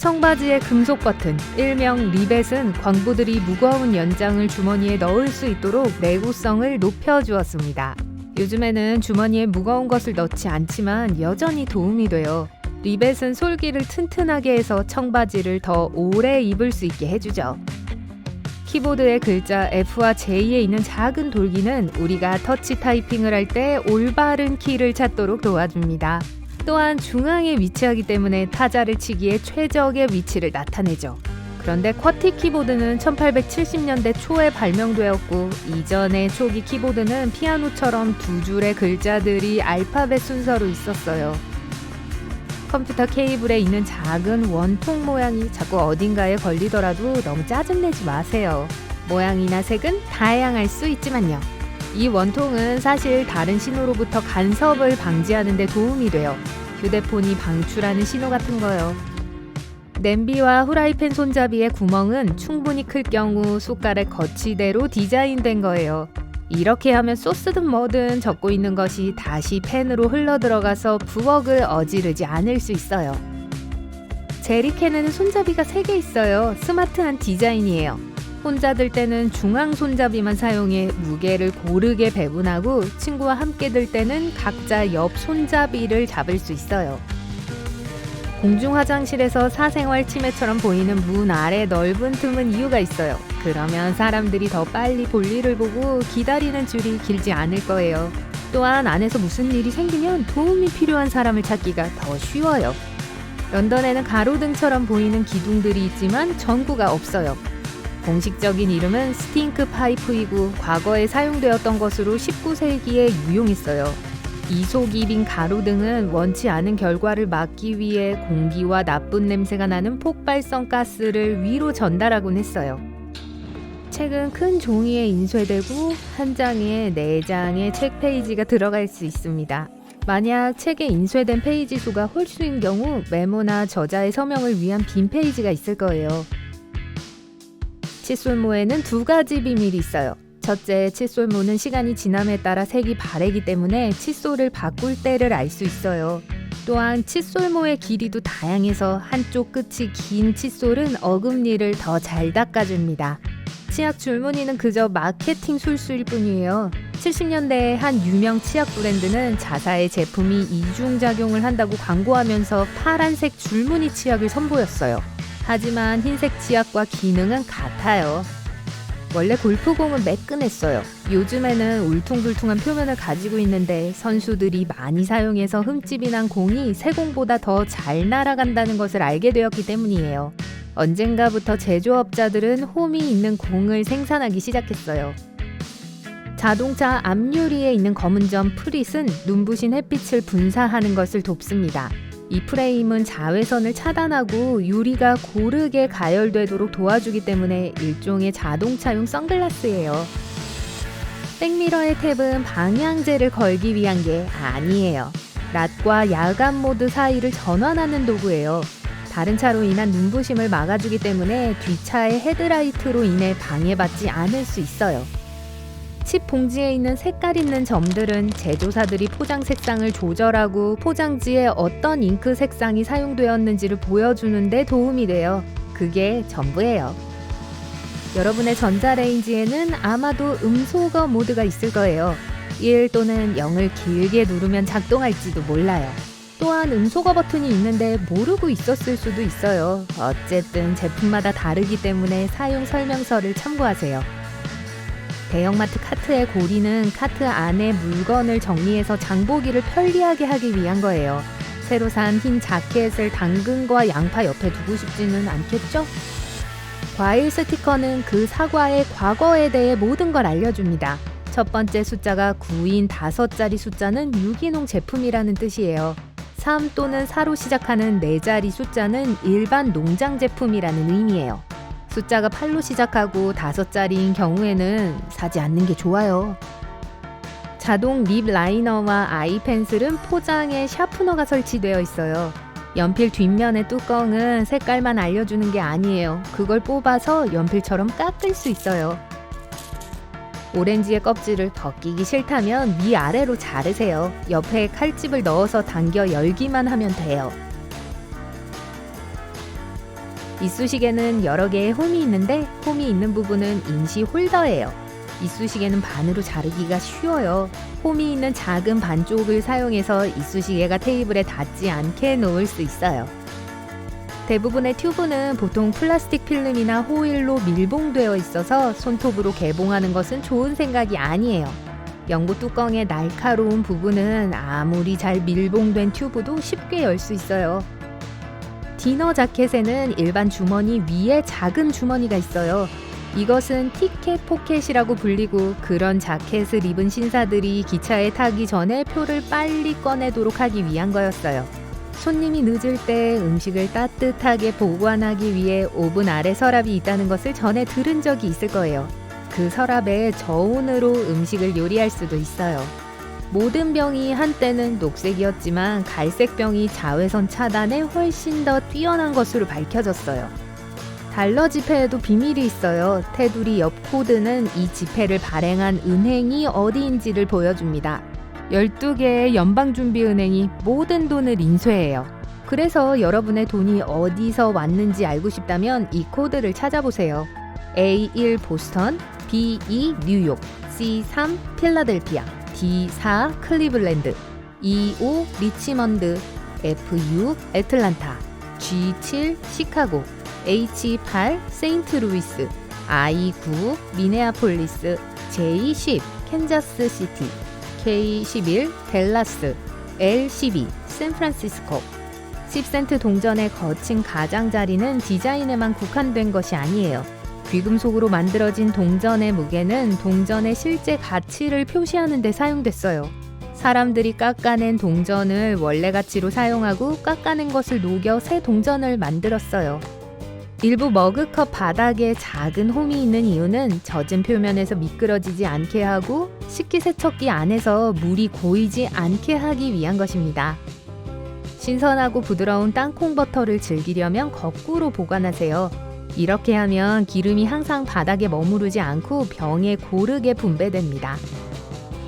청바지의 금속 버튼, 일명 리벳은 광부들이 무거운 연장을 주머니에 넣을 수 있도록 내구성을 높여주었습니다. 요즘에는 주머니에 무거운 것을 넣지 않지만 여전히 도움이 돼요. 리벳은 솔기를 튼튼하게 해서 청바지를 더 오래 입을 수 있게 해주죠. 키보드의 글자 F와 J에 있는 작은 돌기는 우리가 터치 타이핑을 할 때 올바른 키를 찾도록 도와줍니다. 또한 중앙에 위치하기 때문에 타자를 치기에 최적의 위치를 나타내죠. 그런데 쿼티 키보드는 1870년대 초에 발명되었고 이전의 초기 키보드는 피아노처럼 두 줄의 글자들이 알파벳 순서로 있었어요. 컴퓨터 케이블에 있는 작은 원통 모양이 자꾸 어딘가에 걸리더라도 너무 짜증내지 마세요. 모양이나 색은 다양할 수 있지만요. 이 원통은 사실 다른 신호로부터 간섭을 방지하는 데 도움이 돼요. 휴대폰이 방출하는 신호 같은 거요. 냄비와 후라이팬 손잡이의 구멍은 충분히 클 경우 숟갈의 거치대로 디자인된 거예요. 이렇게 하면 소스든 뭐든 적고 있는 것이 다시 팬으로 흘러들어가서 부엌을 어지르지 않을 수 있어요. 제리캔에는 손잡이가 3개 있어요. 스마트한 디자인이에요. 혼자 들 때는 중앙 손잡이만 사용해 무게를 고르게 배분하고 친구와 함께 들 때는 각자 옆 손잡이를 잡을 수 있어요. 공중 화장실에서 사생활 침해처럼 보이는 문 아래 넓은 틈은 이유가 있어요. 그러면 사람들이 더 빨리 볼일을 보고 기다리는 줄이 길지 않을 거예요. 또한 안에서 무슨 일이 생기면 도움이 필요한 사람을 찾기가 더 쉬워요. 런던에는 가로등처럼 보이는 기둥들이 있지만 전구가 없어요. 공식적인 이름은 스팅크 파이프이고 과거에 사용되었던 것으로 19세기에 유용했어요. 이속이 빈 가로등은 원치 않은 결과를 막기 위해 공기와 나쁜 냄새가 나는 폭발성 가스를 위로 전달하곤 했어요. 책은 큰 종이에 인쇄되고 한 장에 4장의 책 페이지가 들어갈 수 있습니다. 만약 책에 인쇄된 페이지 수가 홀수인 경우 메모나 저자의 서명을 위한 빈 페이지가 있을 거예요. 칫솔모에는 2가지 비밀이 있어요. 첫째, 칫솔모는 시간이 지남에 따라 색이 바래기 때문에 칫솔을 바꿀 때를 알 수 있어요. 또한 칫솔모의 길이도 다양해서 한쪽 끝이 긴 칫솔은 어금니를 더 잘 닦아줍니다. 치약 줄무늬는 그저 마케팅 술수일 뿐이에요. 70년대에 한 유명 치약 브랜드는 자사의 제품이 이중작용을 한다고 광고하면서 파란색 줄무늬 치약을 선보였어요. 하지만 흰색 치약과 기능은 같아요. 원래 골프공은 매끈했어요. 요즘에는 울퉁불퉁한 표면을 가지고 있는데 선수들이 많이 사용해서 흠집이 난 공이 새 공보다 더 잘 날아간다는 것을 알게 되었기 때문이에요. 언젠가부터 제조업자들은 홈이 있는 공을 생산하기 시작했어요. 자동차 앞유리에 있는 검은 점 프릿은 눈부신 햇빛을 분사하는 것을 돕습니다. 이 프레임은 자외선을 차단하고 유리가 고르게 가열되도록 도와주기 때문에 일종의 자동차용 선글라스예요. 백미러의 탭은 방향제를 걸기 위한 게 아니에요. 낮과 야간 모드 사이를 전환하는 도구예요. 다른 차로 인한 눈부심을 막아주기 때문에 뒷차의 헤드라이트로 인해 방해받지 않을 수 있어요. 칩 봉지에 있는 색깔 있는 점들은 제조사들이 포장 색상을 조절하고 포장지에 어떤 잉크 색상이 사용되었는지를 보여주는 데 도움이 돼요. 그게 전부예요. 여러분의 전자레인지에는 아마도 음소거 모드가 있을 거예요. 1 또는 0을 길게 누르면 작동할지도 몰라요. 또한 음소거 버튼이 있는데 모르고 있었을 수도 있어요. 어쨌든 제품마다 다르기 때문에 사용 설명서를 참고하세요. 대형마트 카트의 고리는 카트 안에 물건을 정리해서 장보기를 편리하게 하기 위한 거예요. 새로 산 흰 자켓을 당근과 양파 옆에 두고 싶지는 않겠죠? 과일 스티커는 그 사과의 과거에 대해 모든 걸 알려줍니다. 첫 번째 숫자가 9인 5자리 숫자는 유기농 제품이라는 뜻이에요. 3 또는 4로 시작하는 4자리 숫자는 일반 농장 제품이라는 의미예요. 숫자가 8로 시작하고 5자리인 경우에는 사지 않는 게 좋아요. 자동 립 라이너와 아이 펜슬은 포장에 샤프너가 설치되어 있어요. 연필 뒷면의 뚜껑은 색깔만 알려주는 게 아니에요. 그걸 뽑아서 연필처럼 깎을 수 있어요. 오렌지의 껍질을 벗기기 싫다면 위아래로 자르세요. 옆에 칼집을 넣어서 당겨 열기만 하면 돼요. 이쑤시개는 여러 개의 홈이 있는데 홈이 있는 부분은 임시 홀더예요. 이쑤시개는 반으로 자르기가 쉬워요. 홈이 있는 작은 반쪽을 사용해서 이쑤시개가 테이블에 닿지 않게 놓을 수 있어요. 대부분의 튜브는 보통 플라스틱 필름이나 호일로 밀봉되어 있어서 손톱으로 개봉하는 것은 좋은 생각이 아니에요. 연고 뚜껑의 날카로운 부분은 아무리 잘 밀봉된 튜브도 쉽게 열 수 있어요. 디너 자켓에는 일반 주머니 위에 작은 주머니가 있어요. 이것은 티켓 포켓이라고 불리고 그런 자켓을 입은 신사들이 기차에 타기 전에 표를 빨리 꺼내도록 하기 위한 거였어요. 손님이 늦을 때 음식을 따뜻하게 보관하기 위해 오븐 아래 서랍이 있다는 것을 전에 들은 적이 있을 거예요. 그 서랍에 저온으로 음식을 요리할 수도 있어요. 모든 병이 한때는 녹색이었지만 갈색 병이 자외선 차단에 훨씬 더 뛰어난 것으로 밝혀졌어요. 달러 지폐에도 비밀이 있어요. 테두리 옆 코드는 이 지폐를 발행한 은행이 어디인지를 보여줍니다. 12개의 연방준비은행이 모든 돈을 인수해요. 그래서 여러분의 돈이 어디서 왔는지 알고 싶다면 이 코드를 찾아보세요. A1 보스턴, B2 뉴욕, C3 필라델피아, D4 클리블랜드, E5 리치먼드, F6 애틀란타, G7 시카고, H8 세인트루이스, I9 미네아폴리스, J10 캔자스 시티, K11 댈라스, L12 샌프란시스코. 10센트 동전의 거친 가장자리는 디자인에만 국한된 것이 아니에요. 귀금속으로 만들어진 동전의 무게는 동전의 실제 가치를 표시하는 데 사용됐어요. 사람들이 깎아낸 동전을 원래 가치로 사용하고 깎아낸 것을 녹여 새 동전을 만들었어요. 일부 머그컵 바닥에 작은 홈이 있는 이유는 젖은 표면에서 미끄러지지 않게 하고 식기세척기 안에서 물이 고이지 않게 하기 위한 것입니다. 신선하고 부드러운 땅콩 버터를 즐기려면 거꾸로 보관하세요. 이렇게 하면 기름이 항상 바닥에 머무르지 않고 병에 고르게 분배됩니다.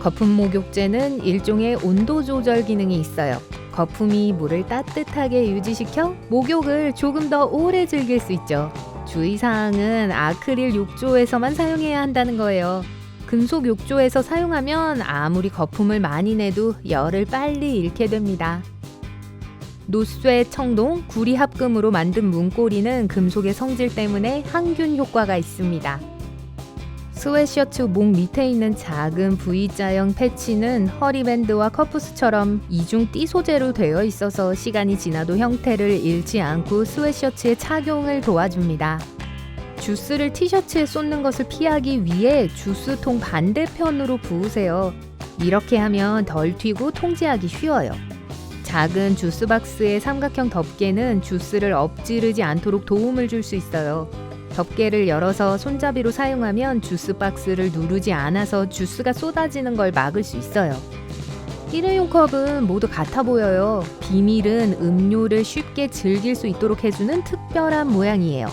거품 목욕제는 일종의 온도 조절 기능이 있어요. 거품이 물을 따뜻하게 유지시켜 목욕을 조금 더 오래 즐길 수 있죠. 주의사항은 아크릴 욕조에서만 사용해야 한다는 거예요. 금속 욕조에서 사용하면 아무리 거품을 많이 내도 열을 빨리 잃게 됩니다. 노쇠, 청동, 구리 합금으로 만든 문고리는 금속의 성질 때문에 항균 효과가 있습니다. 스웨셔츠 목 밑에 있는 작은 V자형 패치는 허리밴드와 커프스처럼 이중 띠 소재로 되어 있어서 시간이 지나도 형태를 잃지 않고 스웨셔츠의 착용을 도와줍니다. 주스를 티셔츠에 쏟는 것을 피하기 위해 주스통 반대편으로 부으세요. 이렇게 하면 덜 튀고 통제하기 쉬워요. 작은 주스박스의 삼각형 덮개는 주스를 엎지르지 않도록 도움을 줄 수 있어요. 덮개를 열어서 손잡이로 사용하면 주스박스를 누르지 않아서 주스가 쏟아지는 걸 막을 수 있어요. 일회용 컵은 모두 같아 보여요. 비밀은 음료를 쉽게 즐길 수 있도록 해주는 특별한 모양이에요.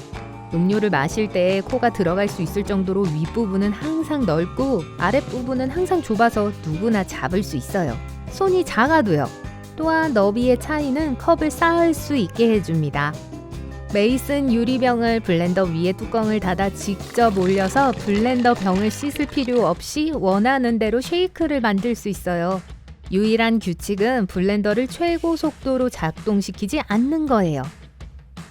음료를 마실 때 코가 들어갈 수 있을 정도로 윗부분은 항상 넓고 아랫부분은 항상 좁아서 누구나 잡을 수 있어요. 손이 작아도요. 또한 너비의 차이는 컵을 쌓을 수 있게 해줍니다. 메이슨 유리병을 블렌더 위에 뚜껑을 닫아 직접 올려서 블렌더 병을 씻을 필요 없이 원하는 대로 쉐이크를 만들 수 있어요. 유일한 규칙은 블렌더를 최고 속도로 작동시키지 않는 거예요.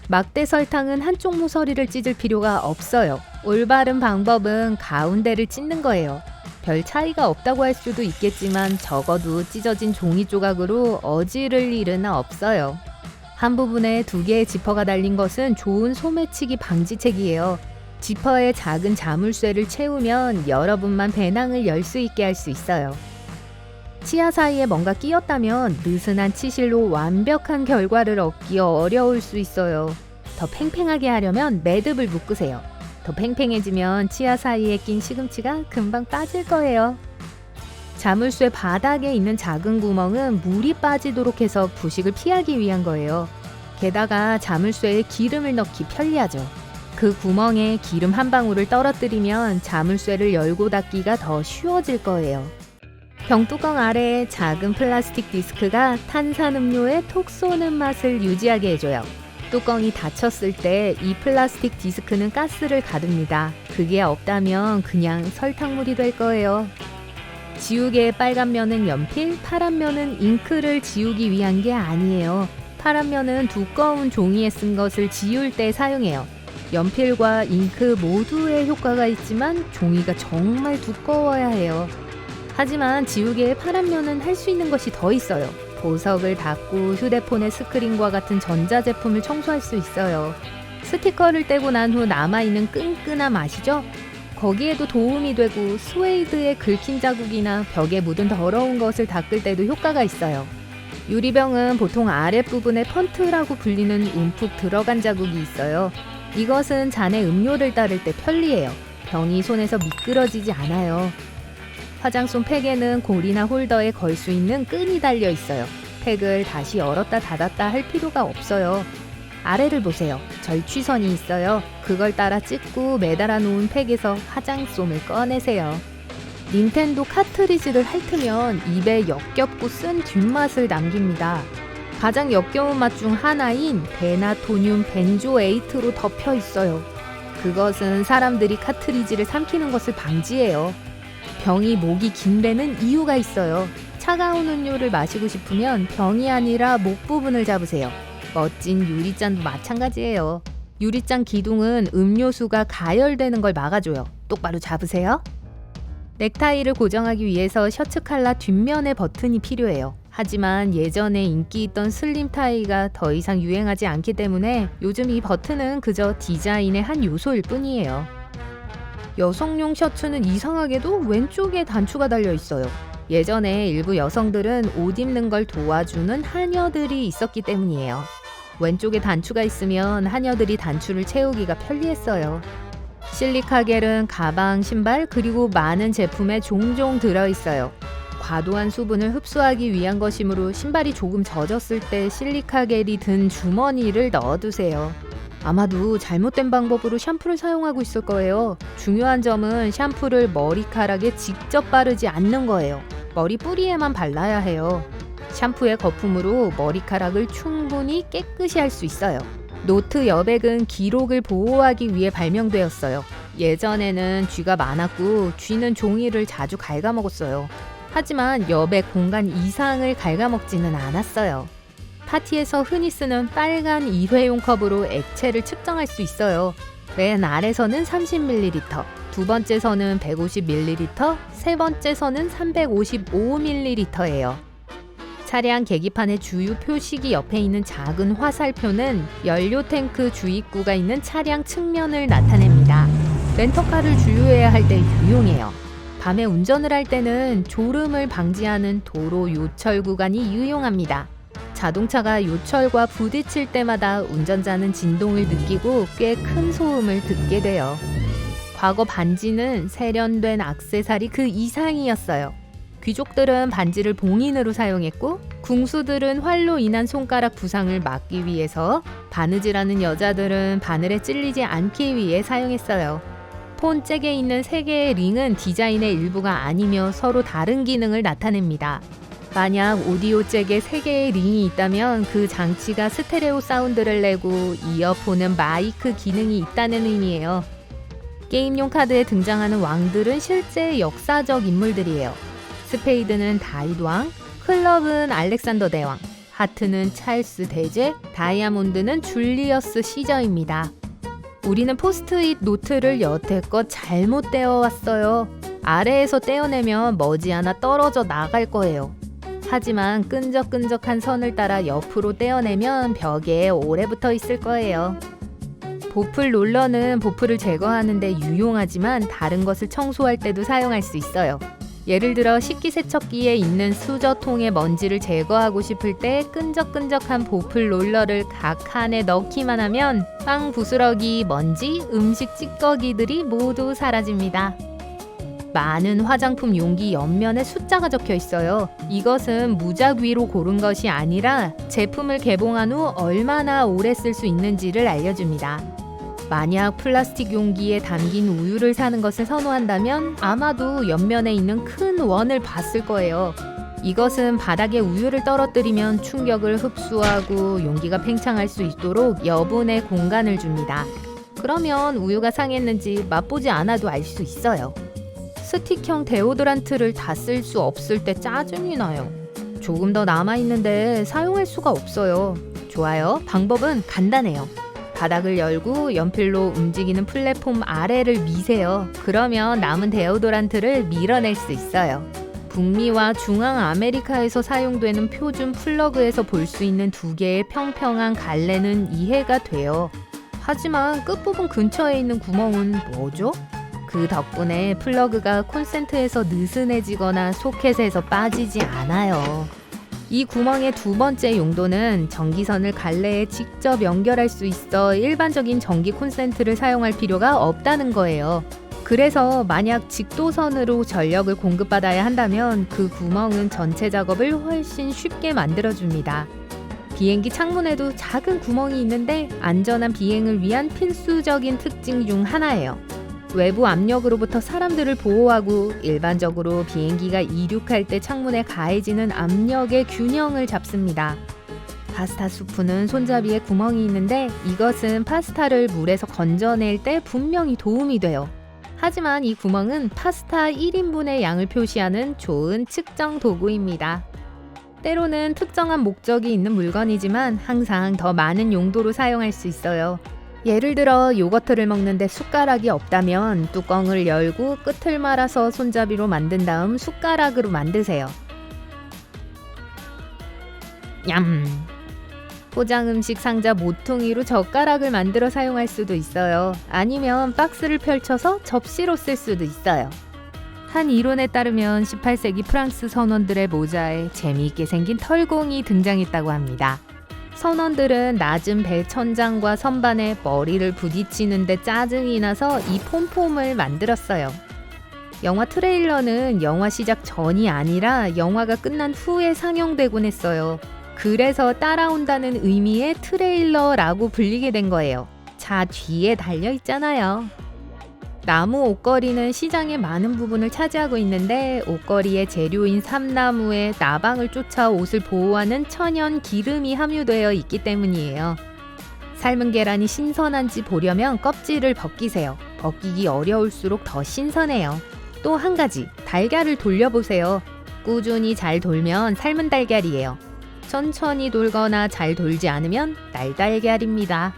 막대 설탕은 한쪽 모서리를 찢을 필요가 없어요. 올바른 방법은 가운데를 찢는 거예요. 별 차이가 없다고 할 수도 있겠지만 적어도 찢어진 종이 조각으로 어지를 일은 없어요. 한 부분에 2개의 지퍼가 달린 것은 좋은 소매치기 방지책이에요. 지퍼에 작은 자물쇠를 채우면 여러분만 배낭을 열 수 있게 할 수 있어요. 치아 사이에 뭔가 끼었다면 느슨한 치실로 완벽한 결과를 얻기 어려울 수 있어요. 더 팽팽하게 하려면 매듭을 묶으세요. 더 팽팽해지면 치아 사이에 낀 시금치가 금방 빠질 거예요. 자물쇠 바닥에 있는 작은 구멍은 물이 빠지도록 해서 부식을 피하기 위한 거예요. 게다가 자물쇠에 기름을 넣기 편리하죠. 그 구멍에 기름 한 방울을 떨어뜨리면 자물쇠를 열고 닫기가 더 쉬워질 거예요. 병뚜껑 아래에 작은 플라스틱 디스크가 탄산음료에 톡 쏘는 맛을 유지하게 해줘요. 뚜껑이 닫혔을 때 이 플라스틱 디스크는 가스를 가둡니다. 그게 없다면 그냥 설탕물이 될 거예요. 지우개의 빨간 면은 연필, 파란 면은 잉크를 지우기 위한 게 아니에요. 파란 면은 두꺼운 종이에 쓴 것을 지울 때 사용해요. 연필과 잉크 모두의 효과가 있지만 종이가 정말 두꺼워야 해요. 하지만 지우개의 파란 면은 할 수 있는 것이 더 있어요. 보석을 닫고 휴대폰의 스크린과 같은 전자제품을 청소할 수 있어요. 스티커를 떼고 난 후 남아있는 끈끈함 아시죠? 거기에도 도움이 되고 스웨이드의 긁힌 자국이나 벽에 묻은 더러운 것을 닦을 때도 효과가 있어요. 유리병은 보통 아랫부분에 펀트라고 불리는 움푹 들어간 자국이 있어요. 이것은 잔에 음료를 따를 때 편리해요. 병이 손에서 미끄러지지 않아요. 화장솜 팩에는 고리나 홀더에 걸 수 있는 끈이 달려 있어요. 팩을 다시 열었다 닫았다 할 필요가 없어요. 아래를 보세요. 절취선이 있어요. 그걸 따라 찍고 매달아 놓은 팩에서 화장솜을 꺼내세요. 닌텐도 카트리지를 핥으면 입에 역겹고 쓴 뒷맛을 남깁니다. 가장 역겨운 맛 중 하나인 베나토늄 벤조에이트로 덮여 있어요. 그것은 사람들이 카트리지를 삼키는 것을 방지해요. 병이 목이 긴 데는 이유가 있어요. 차가운 음료를 마시고 싶으면 병이 아니라 목 부분을 잡으세요. 멋진 유리잔도 마찬가지예요. 유리잔 기둥은 음료수가 가열되는 걸 막아줘요. 똑바로 잡으세요. 넥타이를 고정하기 위해서 셔츠 칼라 뒷면에 버튼이 필요해요. 하지만 예전에 인기 있던 슬림 타이가 더 이상 유행하지 않기 때문에 요즘 이 버튼은 그저 디자인의 한 요소일 뿐이에요. 여성용 셔츠는 이상하게도 왼쪽에 단추가 달려 있어요. 예전에 일부 여성들은 옷 입는 걸 도와주는 하녀들이 있었기 때문이에요. 왼쪽에 단추가 있으면 하녀들이 단추를 채우기가 편리했어요. 실리카겔은 가방, 신발, 그리고 많은 제품에 종종 들어있어요. 과도한 수분을 흡수하기 위한 것이므로 신발이 조금 젖었을 때 실리카겔이 든 주머니를 넣어두세요. 아마도 잘못된 방법으로 샴푸를 사용하고 있을 거예요. 중요한 점은 샴푸를 머리카락에 직접 바르지 않는 거예요. 머리 뿌리에만 발라야 해요. 샴푸의 거품으로 머리카락을 충분히 깨끗이 할 수 있어요. 노트 여백은 기록을 보호하기 위해 발명되었어요. 예전에는 쥐가 많았고 쥐는 종이를 자주 갉아먹었어요. 하지만 여백 공간 이상을 갉아먹지는 않았어요. 파티에서 흔히 쓰는 빨간 일회용 컵으로 액체를 측정할 수 있어요. 맨 아래서는 30ml, 두 번째 선은 150ml, 세 번째 선은 355ml예요. 차량 계기판의 주유 표식이 옆에 있는 작은 화살표는 연료 탱크 주입구가 있는 차량 측면을 나타냅니다. 렌터카를 주유해야 할 때 유용해요. 밤에 운전을 할 때는 졸음을 방지하는 도로 요철 구간이 유용합니다. 자동차가 요철과 부딪힐 때마다 운전자는 진동을 느끼고 꽤 큰 소음을 듣게 돼요. 과거 반지는 세련된 액세서리 그 이상이었어요. 귀족들은 반지를 봉인으로 사용했고 궁수들은 활로 인한 손가락 부상을 막기 위해서, 바느질하는 여자들은 바늘에 찔리지 않기 위해 사용했어요. 폰 잭에 있는 3개의 링은 디자인의 일부가 아니며 서로 다른 기능을 나타냅니다. 만약 오디오 잭에 3개의 링이 있다면 그 장치가 스테레오 사운드를 내고 이어폰은 마이크 기능이 있다는 의미예요. 게임용 카드에 등장하는 왕들은 실제 역사적 인물들이에요. 스페이드는 다윗 왕, 클럽은 알렉산더 대왕, 하트는 찰스 대제, 다이아몬드는 줄리어스 시저입니다. 우리는 포스트잇 노트를 여태껏 잘못 떼어왔어요. 아래에서 떼어내면 머지않아 떨어져 나갈 거예요. 하지만 끈적끈적한 선을 따라 옆으로 떼어내면 벽에 오래 붙어 있을 거예요. 보풀 롤러는 보풀을 제거하는 데 유용하지만 다른 것을 청소할 때도 사용할 수 있어요. 예를 들어 식기세척기에 있는 수저통의 먼지를 제거하고 싶을 때 끈적끈적한 보풀 롤러를 각 칸에 넣기만 하면 빵 부스러기, 먼지, 음식 찌꺼기들이 모두 사라집니다. 많은 화장품 용기 옆면에 숫자가 적혀 있어요. 이것은 무작위로 고른 것이 아니라 제품을 개봉한 후 얼마나 오래 쓸 수 있는지를 알려줍니다. 만약 플라스틱 용기에 담긴 우유를 사는 것을 선호한다면 아마도 옆면에 있는 큰 원을 봤을 거예요. 이것은 바닥에 우유를 떨어뜨리면 충격을 흡수하고 용기가 팽창할 수 있도록 여분의 공간을 줍니다. 그러면 우유가 상했는지 맛보지 않아도 알 수 있어요. 스틱형 데오드란트를 다 쓸 수 없을 때 짜증이 나요. 조금 더 남아있는데 사용할 수가 없어요. 좋아요. 방법은 간단해요. 바닥을 열고 연필로 움직이는 플랫폼 아래를 미세요. 그러면 남은 데오도란트를 밀어낼 수 있어요. 북미와 중앙 아메리카에서 사용되는 표준 플러그에서 볼 수 있는 두 개의 평평한 갈래는 이해가 돼요. 하지만 끝부분 근처에 있는 구멍은 뭐죠? 그 덕분에 플러그가 콘센트에서 느슨해지거나 소켓에서 빠지지 않아요. 이 구멍의 두 번째 용도는 전기선을 갈래에 직접 연결할 수 있어 일반적인 전기 콘센트를 사용할 필요가 없다는 거예요. 그래서 만약 직도선으로 전력을 공급받아야 한다면 그 구멍은 전체 작업을 훨씬 쉽게 만들어줍니다. 비행기 창문에도 작은 구멍이 있는데 안전한 비행을 위한 필수적인 특징 중 하나예요. 외부 압력으로부터 사람들을 보호하고 일반적으로 비행기가 이륙할 때 창문에 가해지는 압력의 균형을 잡습니다. 파스타 수프는 손잡이에 구멍이 있는데 이것은 파스타를 물에서 건져낼 때 분명히 도움이 돼요. 하지만 이 구멍은 파스타 1인분의 양을 표시하는 좋은 측정 도구입니다. 때로는 특정한 목적이 있는 물건이지만 항상 더 많은 용도로 사용할 수 있어요. 예를 들어 요거트를 먹는데 숟가락이 없다면 뚜껑을 열고 끝을 말아서 손잡이로 만든 다음 숟가락으로 만드세요. 냠! 포장 음식 상자 모퉁이로 젓가락을 만들어 사용할 수도 있어요. 아니면 박스를 펼쳐서 접시로 쓸 수도 있어요. 한 이론에 따르면 18세기 프랑스 선원들의 모자에 재미있게 생긴 털공이 등장했다고 합니다. 선원들은 낮은 배 천장과 선반에 머리를 부딪히는데 짜증이 나서 이 폼폼을 만들었어요. 영화 트레일러는 영화 시작 전이 아니라 영화가 끝난 후에 상영되곤 했어요. 그래서 따라온다는 의미의 트레일러라고 불리게 된 거예요. 차 뒤에 달려 있잖아요. 나무 옷걸이는 시장의 많은 부분을 차지하고 있는데 옷걸이의 재료인 삼나무에 나방을 쫓아 옷을 보호하는 천연 기름이 함유되어 있기 때문이에요. 삶은 계란이 신선한지 보려면 껍질을 벗기세요. 벗기기 어려울수록 더 신선해요. 또 한 가지, 달걀을 돌려보세요. 꾸준히 잘 돌면 삶은 달걀이에요. 천천히 돌거나 잘 돌지 않으면 날달걀입니다.